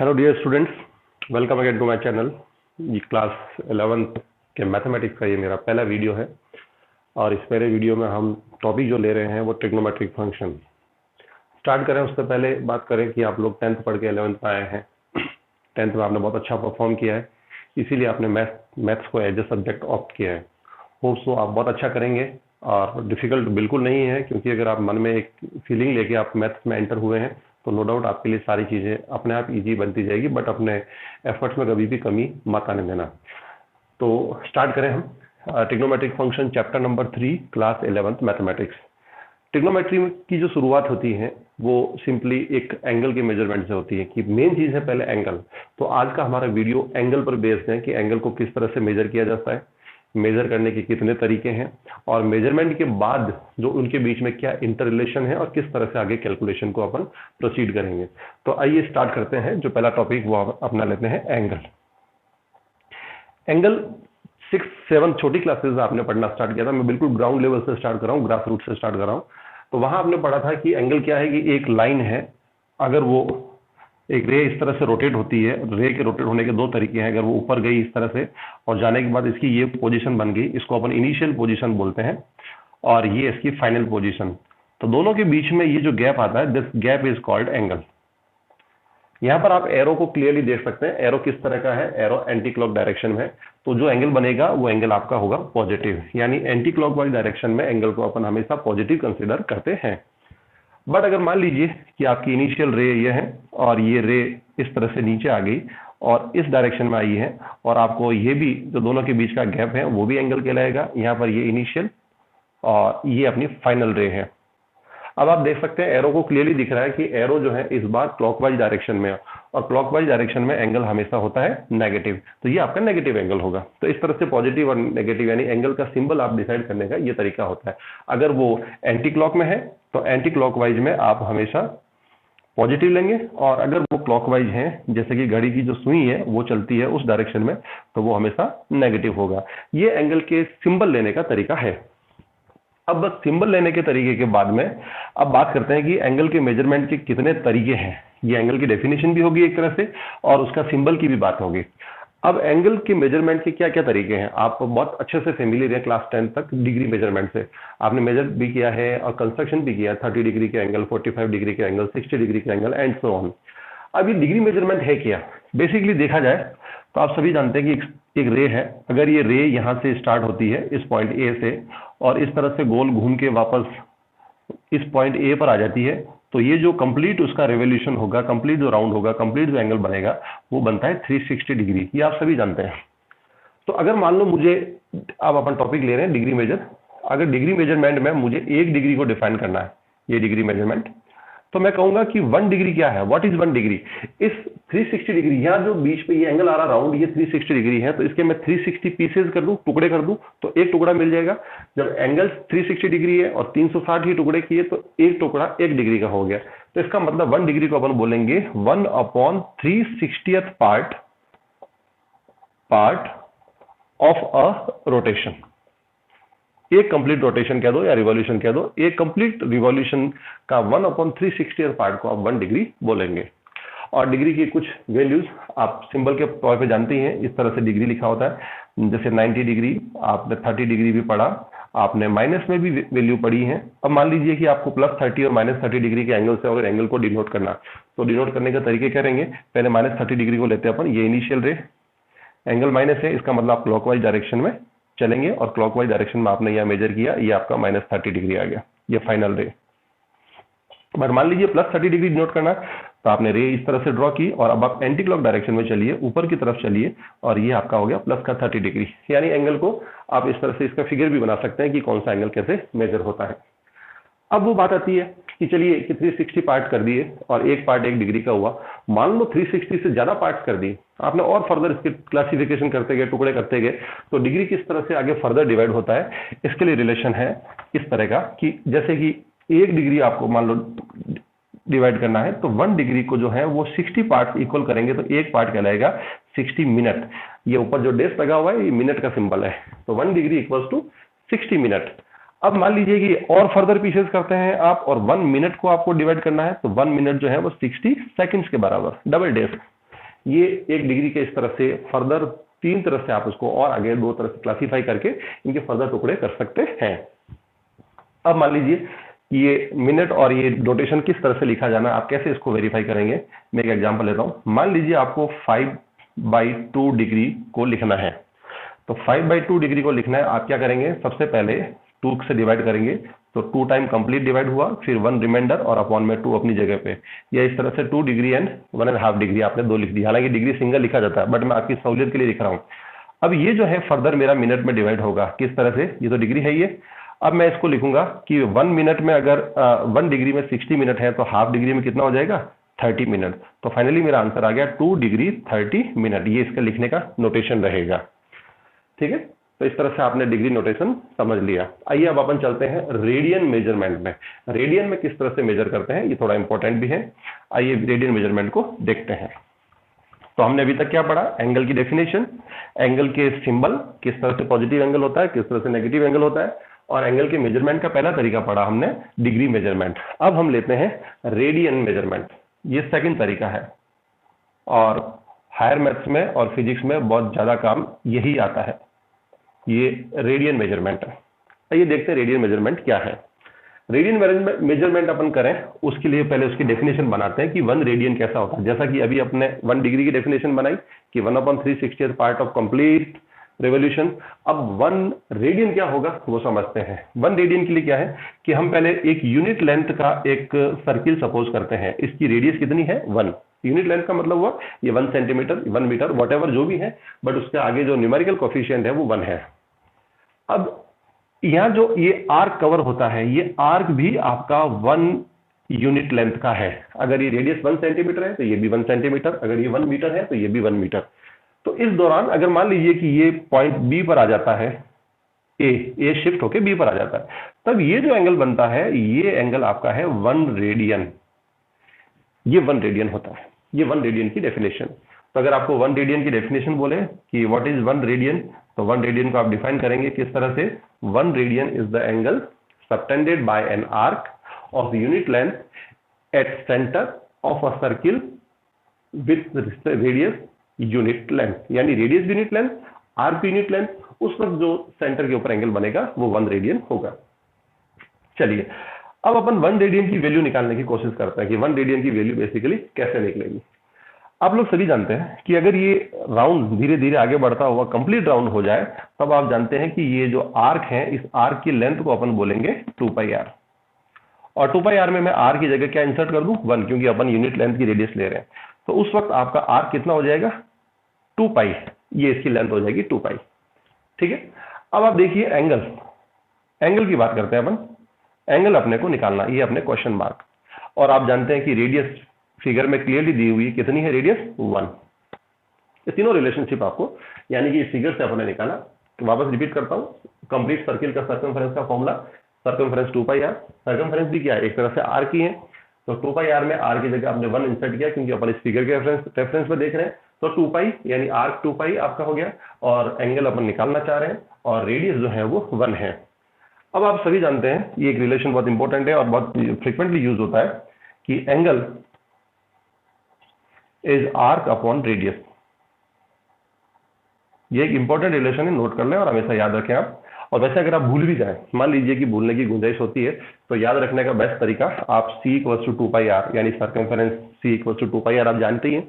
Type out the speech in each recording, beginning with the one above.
Hello dear students, welcome again to my channel. ये class 11th के mathematics का ये मेरा पहला वीडियो है और इस पहले वीडियो में हम टॉपिक जो ले रहे हैं वो ट्रिग्नोमेट्रिक फंक्शन स्टार्ट करें। उससे पहले बात करें कि आप लोग 10th पढ़ के 11th में आए हैं। 10th में आपने बहुत अच्छा परफॉर्म किया है, इसीलिए आपने मैथ्स को एज ए सब्जेक्ट ऑप्ट किया है। होप सो आप बहुत अच्छा करेंगे और डिफिकल्ट बिल्कुल नहीं है, क्योंकि अगर आप मन में एक फीलिंग लेके आप मैथ्स में एंटर हुए हैं तो नो डाउट आपके लिए सारी चीज़ें अपने आप इजी बनती जाएगी, बट अपने एफर्ट्स में कभी भी कमी मत आने देना। तो स्टार्ट करें हम trigonometric function chapter number 3 class 11th mathematics. Trigonometry की जो शुरुआत होती है वो सिंपली एक एंगल के मेजरमेंट से होती है कि मेन चीज़ है पहले एंगल। तो आज का हमारा वीडियो एंगल पर बेस्ड है कि एंगल को किस तरह से मेजर किया जाता है, मेजर करने के कितने तरीके हैं और मेजरमेंट के बाद जो उनके बीच में क्या इंटर रिलेशन है और किस तरह से आगे कैलकुलेशन को अपन प्रोसीड करेंगे। तो आइए स्टार्ट करते हैं। जो पहला टॉपिक वो अपना लेते हैं एंगल। एंगल 6-7 छोटी क्लासेस आपने पढ़ना स्टार्ट किया था। मैं बिल्कुल ग्राउंड लेवल से स्टार्ट कर रहा हूँ, ग्रास रूट से स्टार्ट कर रहा हूँ। तो वहां आपने पढ़ा था कि एंगल क्या है कि एक लाइन है, अगर वो एक रे इस तरह से रोटेट होती है, रे के रोटेट होने के दो तरीके हैं। अगर वो ऊपर गई इस तरह से और जाने के बाद इसकी ये पोजीशन बन गई, इसको अपन इनिशियल पोजीशन बोलते हैं, और ये इसकी फाइनल पोजीशन। तो दोनों के बीच में ये जो गैप आता है, this gap is called angle. यहाँ पर आप एरो को क्लियरली देख सकते हैं। एरो किस तरह का है? एरो एंटी क्लॉक डायरेक्शन में है, तो जो एंगल बनेगा वो एंगल आपका होगा पॉजिटिव, यानी एंटी क्लॉकवाइज डायरेक्शन में एंगल को अपन हमेशा पॉजिटिव कंसिडर करते हैं। बट अगर मान लीजिए कि आपकी इनिशियल रे ये है और ये रे इस तरह से नीचे आ गई और इस डायरेक्शन में आई है, और आपको ये भी जो दोनों के बीच का गैप है वो भी एंगल कहलाएगा। यहाँ पर ये इनिशियल और ये अपनी फाइनल रे है। अब आप देख सकते हैं एरो को क्लियरली दिख रहा है कि एरो जो है इस बार क्लॉकवाइज डायरेक्शन में है, और क्लॉकवाइज डायरेक्शन में एंगल हमेशा होता है नेगेटिव, तो ये आपका नेगेटिव एंगल होगा। तो इस तरह से पॉजिटिव और नेगेटिव यानी एंगल का सिंबल आप डिसाइड करने का ये तरीका होता है। अगर वो एंटी क्लॉक में है तो एंटी क्लॉकवाइज में आप हमेशा पॉजिटिव लेंगे, और अगर वो क्लॉकवाइज है, जैसे कि घड़ी की जो सुई है वो चलती है उस डायरेक्शन में, तो वो हमेशा नेगेटिव होगा। ये एंगल के सिंबल लेने का तरीका है। अब बस सिंबल लेने के तरीके के बाद में अब बात करते हैं कि एंगल के मेजरमेंट के कितने तरीके हैं। ये एंगल की डेफिनेशन भी होगी एक तरह से, और उसका सिंबल की भी बात होगी। अब एंगल के मेजरमेंट के क्या क्या तरीके हैं, आप बहुत अच्छे से फेमिलियर है क्लास 10 तक डिग्री मेजरमेंट से। आपने मेजर भी किया है और कंस्ट्रक्शन भी किया, 30 डिग्री के एंगल, 45 डिग्री के एंगल, 60 डिग्री के एंगल एंड सो ऑन। अब ये डिग्री मेजरमेंट है क्या? बेसिकली देखा जाए तो आप सभी जानते हैं कि एक रे है। अगर ये रे यहाँ से स्टार्ट होती है इस पॉइंट ए से और इस तरह से गोल घूम के वापस इस पॉइंट ए पर आ जाती है, तो ये जो कंप्लीट उसका रेवोल्यूशन होगा, कंप्लीट जो राउंड होगा, कंप्लीट जो एंगल बनेगा वो बनता है 360 डिग्री। ये आप सभी जानते हैं। तो अगर मान लो मुझे, अब अपन टॉपिक ले रहे हैं डिग्री मेजर, अगर डिग्री मेजरमेंट में मुझे 1 डिग्री को डिफाइन करना है, ये डिग्री मेजरमेंट, तो मैं कहूंगा कि 1 डिग्री क्या है, व्हाट इज 1 डिग्री। इस 360 डिग्री, यहाँ जो बीच पे ये एंगल आ रहा राउंड, ये 360 डिग्री है, तो इसके मैं 360 पीसेज कर दूं, टुकड़े कर दूं, तो एक टुकड़ा मिल जाएगा। जब एंगल 360 डिग्री है और 360 ही टुकड़े किए तो एक टुकड़ा 1 डिग्री का हो गया। तो इसका मतलब 1 डिग्री को अपन बोलेंगे 1/360th part of a rotation. एक कंप्लीट रोटेशन कह दो या रिवॉल्यूशन कह दो, एक कंप्लीट रिवॉल्यूशन का 1/360th पार्ट को आप 1 डिग्री बोलेंगे। और डिग्री की कुछ वैल्यूज आप सिंबल के तौर पे जानते हैं, इस तरह से डिग्री लिखा होता है। जैसे 90 डिग्री, आपने 30 डिग्री भी पढ़ा, आपने माइनस में भी वैल्यू पढ़ी है। अब मान लीजिए कि आपको +30 और -30 डिग्री के एंगल से अगर एंगल को डिनोट करना, तो डिनोट करने का तरीके क्या रहेंगे? पहले -30 डिग्री को लेते हैं अपन, ये इनिशियल रे, एंगल माइनस है, इसका मतलब आप क्लॉकवाइज डायरेक्शन में चलेंगे, और क्लॉकवाइज डायरेक्शन में आपने यहाँ मेजर किया, ये आपका -30 डिग्री आ गया, ये फाइनल रे। बट मान लीजिए +30 डिग्री नोट करना, तो आपने रे इस तरह से ड्रॉ की और अब आप एंटी क्लॉक डायरेक्शन में चलिए, ऊपर की तरफ चलिए, और ये आपका हो गया +30 डिग्री। यानी एंगल को आप इस तरह से इसका फिगर भी बना सकते हैं कि कौन सा एंगल कैसे मेजर होता है। अब वो बात आती है कि चलिए कि 360 पार्ट कर दिए और एक पार्ट 1 डिग्री का हुआ। मान लो 360 से ज्यादा पार्ट्स कर दिए आपने, और फर्दर इसके क्लासिफिकेशन करते गए, टुकड़े करते गए, तो डिग्री किस तरह से आगे फर्दर डिवाइड होता है, इसके लिए रिलेशन है इस तरह का कि जैसे कि 1 डिग्री आपको मान लो डिवाइड करना है, तो 1 डिग्री को जो है वो 60 पार्ट इक्वल करेंगे, तो एक पार्ट कहलाएगा 60 मिनट। ये ऊपर जो डेस लगा हुआ है ये मिनट का सिंबल है, तो 1 डिग्री इक्वल्स टू 60 मिनट। अब मान लीजिए कि और फर्दर पीसेस करते हैं आप, और 1 मिनट को आपको डिवाइड करना है, तो 1 मिनट जो है वो 60 सेकंड्स के बराबर, डबल डेस। ये 1 डिग्री के इस तरह से फर्दर 3 तरह से आप उसको और आगे 2 तरह से क्लासीफाई करके इनके फर्दर टुकड़े कर सकते हैं। अब मान लीजिए ये मिनट और ये रोटेशन किस तरह से लिखा जाना, आप कैसे इसको वेरीफाई करेंगे। मैं एक एग्जांपल लेता हूं। मान लीजिए आपको 5/2 डिग्री को लिखना है, तो 5/2 डिग्री को लिखना है, आप क्या करेंगे, सबसे पहले 2 से डिवाइड करेंगे, तो 2 टाइम कंप्लीट डिवाइड हुआ, फिर 1 रिमाइंडर और अपॉन में 2 अपनी जगह पे, या इस तरह से 2 डिग्री एंड 1.5 डिग्री आपने 2 लिख दी। हालांकि डिग्री सिंगल लिखा जाता है, बट मैं आपकी सहूलियत के लिए लिख रहा हूं। अब ये जो है फर्दर मेरा मिनट में डिवाइड होगा, किस तरह से, ये तो डिग्री है ये। अब मैं इसको लिखूंगा कि 1 मिनट में अगर 1 डिग्री में 60 मिनट है, तो हाफ डिग्री में कितना हो जाएगा, 30 मिनट। तो फाइनली मेरा आंसर आ गया 2 डिग्री 30 मिनट। ये इसका लिखने का नोटेशन रहेगा। ठीक है, तो इस तरह से आपने डिग्री नोटेशन समझ लिया। आइए अब अपन चलते हैं रेडियन मेजरमेंट में। रेडियन में किस तरह से मेजर करते हैं, ये थोड़ा इंपॉर्टेंट भी है। आइए रेडियन मेजरमेंट को देखते हैं। तो हमने अभी तक क्या पढ़ा, एंगल की डेफिनेशन, एंगल के सिंबल, किस तरह से पॉजिटिव एंगल होता है, किस तरह से नेगेटिव एंगल होता है, और एंगल के मेजरमेंट का पहला तरीका पढ़ा हमने, डिग्री मेजरमेंट। अब हम लेते हैं रेडियन मेजरमेंट। ये सेकंड तरीका है और हायर मैथ्स में और फिजिक्स में बहुत ज्यादा काम यही आता है, ये रेडियन मेजरमेंट है। आइए देखते हैं रेडियन मेजरमेंट क्या है। रेडियन मेजरमेंट अपन करें उसके लिए पहले उसकी डेफिनेशन बनाते हैं कि 1 रेडियन कैसा होता है। जैसा कि अभी अपने 1 डिग्री की डेफिनेशन बनाई कि 1/360th part of complete revolution. अब 1 रेडियन क्या होगा वो समझते हैं। 1 रेडियन के लिए क्या है कि हम पहले एक यूनिट लेंथ का एक सर्किल सपोज करते हैं, इसकी रेडियस कितनी है, 1। यूनिट लेंथ का मतलब हुआ ये 1 सेंटीमीटर, 1 मीटर, वॉट जो भी है, बट उसके आगे जो न्यूमेरिकल कोफिशिएंट है वो 1 है। अब यहां जो ये आर्क कवर होता है, ये आर्क भी आपका 1 यूनिट लेंथ का है। अगर ये रेडियस 1 सेंटीमीटर है तो ये भी 1 सेंटीमीटर, अगर ये 1 मीटर है तो ये भी 1 मीटर। तो इस दौरान अगर मान लीजिए कि ये पॉइंट बी पर आ जाता है, ए शिफ्ट होके बी पर आ जाता है, तब ये जो एंगल बनता है ये एंगल आपका है 1 रेडियन। ये 1 रेडियन होता है, ये 1 रेडियन की डेफिनेशन। तो अगर आपको 1 रेडियन की डेफिनेशन बोले कि व्हाट इज 1 रेडियन, तो 1 रेडियन को आप डिफाइन करेंगे किस तरह से, 1 radian is the angle subtended by an arc of unit length at centre of a circle with radius unit length, यानी radius unit length, arc unit length, उस वक्त जो सेंटर के ऊपर एंगल बनेगा वो 1 रेडियन होगा। चलिए अब अपन 1 रेडियन की वैल्यू निकालने की कोशिश करते हैं कि 1 रेडियन की वैल्यू बेसिकली कैसे निकलेगी। आप लोग सभी जानते हैं कि अगर ये राउंड धीरे धीरे आगे बढ़ता हुआ कंप्लीट राउंड हो जाए, तब आप जानते हैं कि ये जो आर्क है, इस आर्क की लेंथ को अपन बोलेंगे 2πr। और 2πr में मैं r की जगह क्या इंसर्ट कर दूं, 1, क्योंकि अपन यूनिट लेंथ की रेडियस ले रहे हैं। तो उस वक्त आपका आर्क कितना हो जाएगा, 2π, ये इसकी लेंथ हो जाएगी 2π। ठीक है, अब आप देखिए एंगल की बात करते हैं अपन। एंगल अपने को निकालना, ये अपने क्वेश्चन मार्क, और आप जानते हैं कि रेडियस फिगर में क्लियरली दी हुई कितनी है, रेडियस 1। ये तीनों रिलेशनशिप आपको, यानी कि इस फिगर से अपने निकाला। वापस रिपीट करता हूं, कंप्लीट सर्किल का सर्कमफेरेंस का फॉर्मूला, सर्कमफेरेंस 2πr, सर्कमफेरेंस भी क्या है, एक तरह से r की है, तो 2πr में r की जगह आपने 1 इंसर्ट किया, क्योंकि अपन इस फिगर के रेफरेंस में देख रहे हैं। तो 2π यानी आर्क 2π आपका हो गया, और एंगल अपन निकालना चाह रहे हैं, और रेडियस जो है वो 1 है। अब आप सभी जानते हैं ये एक रिलेशन बहुत इंपॉर्टेंट है और बहुत फ्रिक्वेंटली यूज होता है कि angle is arc upon radius. ये एक इंपॉर्टेंट रिलेशन है, नोट कर लें और हमेशा याद रखें आप। और वैसे अगर आप भूल भी जाएं, मान लीजिए कि भूलने की गुंजाइश होती है, तो याद रखने का बेस्ट तरीका, आप c = 2πr, यानी सर्कमफेरेंस c = 2πr आप जानते ही हैं।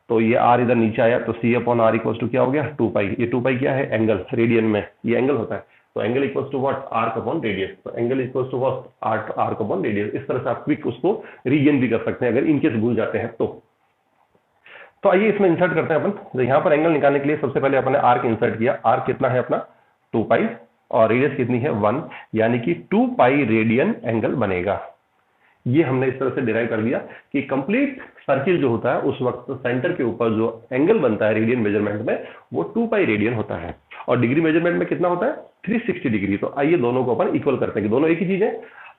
तो ये r इधर नीचे आया, तो c/r = क्या हो गया, 2π। ये 2π क्या है, एंगल, रेडियन में ये एंगल होता है। तो angle equals to what, arc upon radius. तो angle equals to what, arc upon radius. इस तरह से आप क्विक उसको रीगेन भी कर सकते हैं अगर इनकेस भूल जाते हैं तो आइए इसमें इंसर्ट करते हैं अपन। तो यहाँ पर एंगल निकालने के लिए सबसे पहले अपन ने आर्क इंसर्ट किया। आर्क कितना है अपना, 2π, और रेडियस कितनी है, 1, यानी कि 2π रेडियन एंगल बनेगा। ये हमने इस तरह से डिराइव कर लिया कि कंप्लीट सर्किल जो होता है उस वक्त सेंटर के ऊपर जो एंगल बनता है रेडियन मेजरमेंट में, वो 2π रेडियन होता है, और डिग्री मेजरमेंट में कितना होता है, 360 डिग्री। तो आइए दोनों को अपन इक्वल करते हैं कि दोनों एक ही चीज है।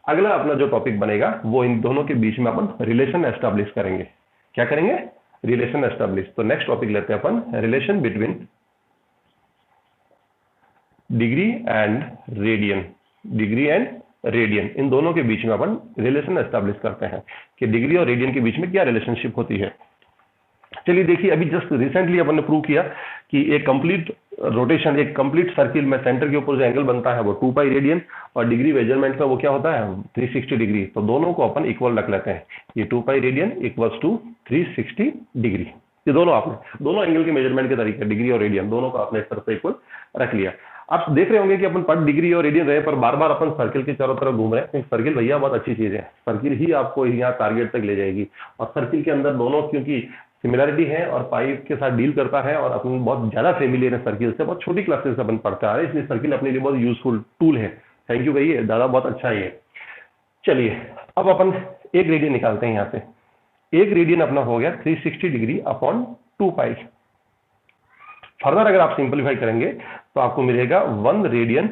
अगला अपना जो टॉपिक बनेगा वो इन दोनों के बीच में अपन रिलेशन एस्टैब्लिश करेंगे। क्या करेंगे, रिलेशन एस्टैब्लिश। तो नेक्स्ट टॉपिक लेते हैं अपन, relation between degree and radian. Degree and radian, इन दोनों के बीच में अपन रिलेशन एस्टैब्लिश करते हैं कि डिग्री और रेडियन के बीच में क्या रिलेशनशिप होती है। चलिए देखिए, अभी जस्ट रिसेंटली अपन ने प्रूव किया कि एक कंप्लीट रोटेशन, एक कंप्लीट सर्किल में सेंटर के ऊपर जो एंगल बनता है वो 2 पाई रेडियन, और डिग्री मेजरमेंट में वो क्या होता है 360 डिग्री। तो दोनों को अपन इक्वल रख लेते हैं, ये 2 pi radian equals to 360 degree. ये दोनों आपने दोनों एंगल के मेजरमेंट के तरीके, डिग्री और रेडियन, दोनों को आपने इस तरह से इक्वल रख लिया। आप देख रहे होंगे कि अपन पर डिग्री और रेडियन रहे, पर बार बार अपन सर्किल के चारों तरफ घूम रहे हैं। सर्किल भैया बहुत अच्छी चीज है, सर्किल ही आपको यहाँ टारगेट तक ले जाएगी। और सर्किल के अंदर दोनों क्योंकि सिमिलरिटी है और पाई के साथ डील करता है, और अपन बहुत ज्यादा फेमिलियर है सर्किल से, बहुत छोटी क्लासेस से अपन पढ़ते आ रहे हैं, इसलिए सर्किल अपने लिए बहुत यूजफुल टूल है। थैंक यू भैया, दादा बहुत अच्छा ही है। चलिए अब अपन एक रेडियन निकालते हैं यहाँ से। एक रेडियन अपना हो गया 360 डिग्री अपॉन 2 पाई। फर्दर अगर आप सिंपलीफाई करेंगे तो आपको मिलेगा 1 radian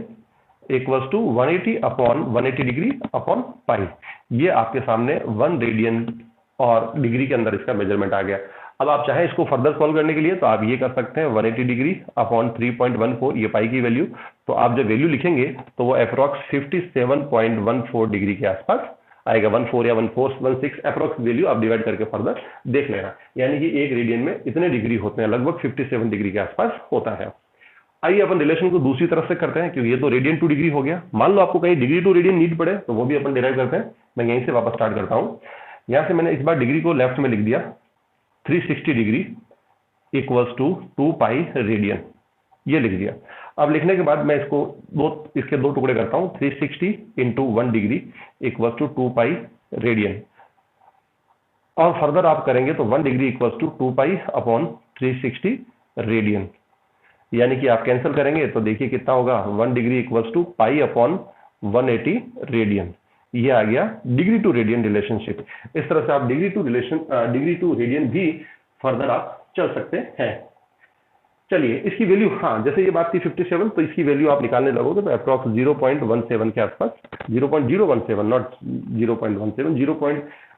equals to 180 upon 180 degree upon pi. ये आपके सामने 1 रेडियन और डिग्री के अंदर इसका मेजरमेंट आ गया। अब आप चाहें इसको फर्दर सॉल्व करने के लिए तो आप ये कर सकते हैं 180 डिग्री अपॉन 3.14, ये पाई की वैल्यू। तो आप जब वैल्यू लिखेंगे तो वो अप्रोक्स 57.14 डिग्री के आसपास आएगा। 14 या 1416 अप्रोक्स वैल्यू आप डिवाइड करके फर्दर देख लेना। यानी कि एक रेडियन में इतने डिग्री होते हैं, लगभग 57 डिग्री के आसपास होता है। आइए अपन रिलेशन को दूसरी तरफ से करते हैं, क्योंकि ये तो रेडियन टू डिग्री हो गया। मान लो आपको कहीं डिग्री टू रेडियन नीड पड़े तो वो भी अपन डिराइव करते हैं। मैं यहीं से वापस स्टार्ट करता हूं। यहां से मैंने इस बार डिग्री को लेफ्ट में लिख दिया, 360 degree equals to 2 pi radian, ये लिख दिया। अब लिखने के बाद मैं इसके दो टुकड़े करता हूं, 360 into 1 degree equals to 2 pi radian. और फर्दर आप करेंगे तो 1 degree equals to 2 pi upon 360 radian. यानी कि आप कैंसिल करेंगे तो देखिए कितना होगा, 1 degree equals to pi upon 180 radian. ये आ गया डिग्री टू रेडियन रिलेशनशिप। इस तरह से आप डिग्री टू रेडियन भी फर्दर आप चल सकते हैं। चलिए इसकी वैल्यू, हाँ जैसे ये बात थी 57, तो इसकी वैल्यू आप निकालने लगोगे तो अप्रॉक्स 0.17 के आसपास, 0.017 नॉट 0.17,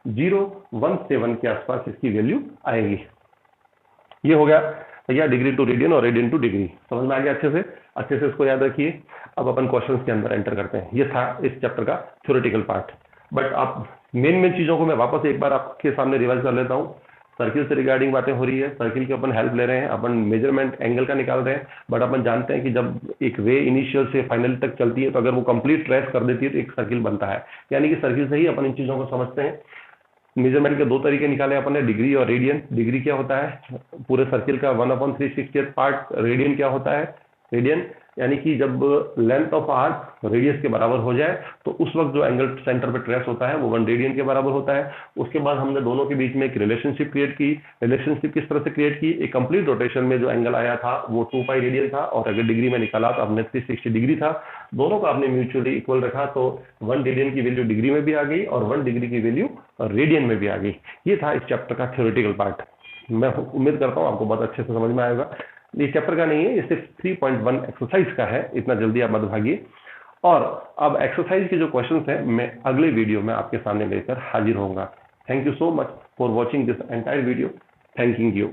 0.017 के आसपास इसकी वैल्यू आएगी। ये हो गया भैया डिग्री टू रेडियन और रेडियन टू डिग्री। समझ में आ गया अच्छे से इसको याद रखिए। अब अपन क्वेश्चंस के अंदर एंटर करते हैं। ये था इस चैप्टर का थ्योरेटिकल पार्ट। बट आप मेन चीजों को मैं वापस एक बार आपके सामने रिवाइज कर लेता हूँ। सर्किल से रिगार्डिंग बातें हो रही है, सर्किल की अपन हेल्प ले रहे हैं, अपन मेजरमेंट एंगल का निकाल रहे हैं। बट अपन जानते हैं कि जब एक रे इनिशियल से फाइनल तक चलती है तो अगर वो कंप्लीट ट्रेस कर देती है तो एक सर्किल बनता है। यानी कि सर्किल से ही अपन इन चीजों को समझते हैं। मेजरमेंट के दो तरीके निकाले अपन ने, डिग्री और रेडियन। डिग्री क्या होता है, पूरे सर्किल का 1/360 पार्ट। रेडियन क्या होता है, रेडियन यानी कि जब लेंथ ऑफ आर्क रेडियस के बराबर हो जाए तो उस वक्त जो एंगल सेंटर पे ट्रेस होता है वो 1 रेडियन के बराबर होता है। उसके बाद हमने दोनों के बीच में एक रिलेशनशिप क्रिएट की। रिलेशनशिप किस तरह से क्रिएट की, एक कंप्लीट रोटेशन में जो एंगल आया था वो 2 पाई रेडियन था, और अगर डिग्री में निकाला तो हमने 360 डिग्री था। दोनों को आपने म्यूचुअली इक्वल रखा तो 1 रेडियन की वैल्यू डिग्री में भी आ गई और 1 डिग्री की वैल्यू रेडियन में भी आ गई। ये था इस चैप्टर का थ्योरेटिकल पार्ट। मैं उम्मीद करता हूँ आपको बहुत अच्छे से समझ में आएगा। ये चैप्टर का नहीं है, ये सिर्फ 3.1 एक्सरसाइज का है, इतना जल्दी आप मत भागिए। और अब एक्सरसाइज के जो क्वेश्चंस हैं मैं अगले वीडियो में आपके सामने लेकर हाजिर होऊंगा। Thank you so much for watching this entire video. Thanking you.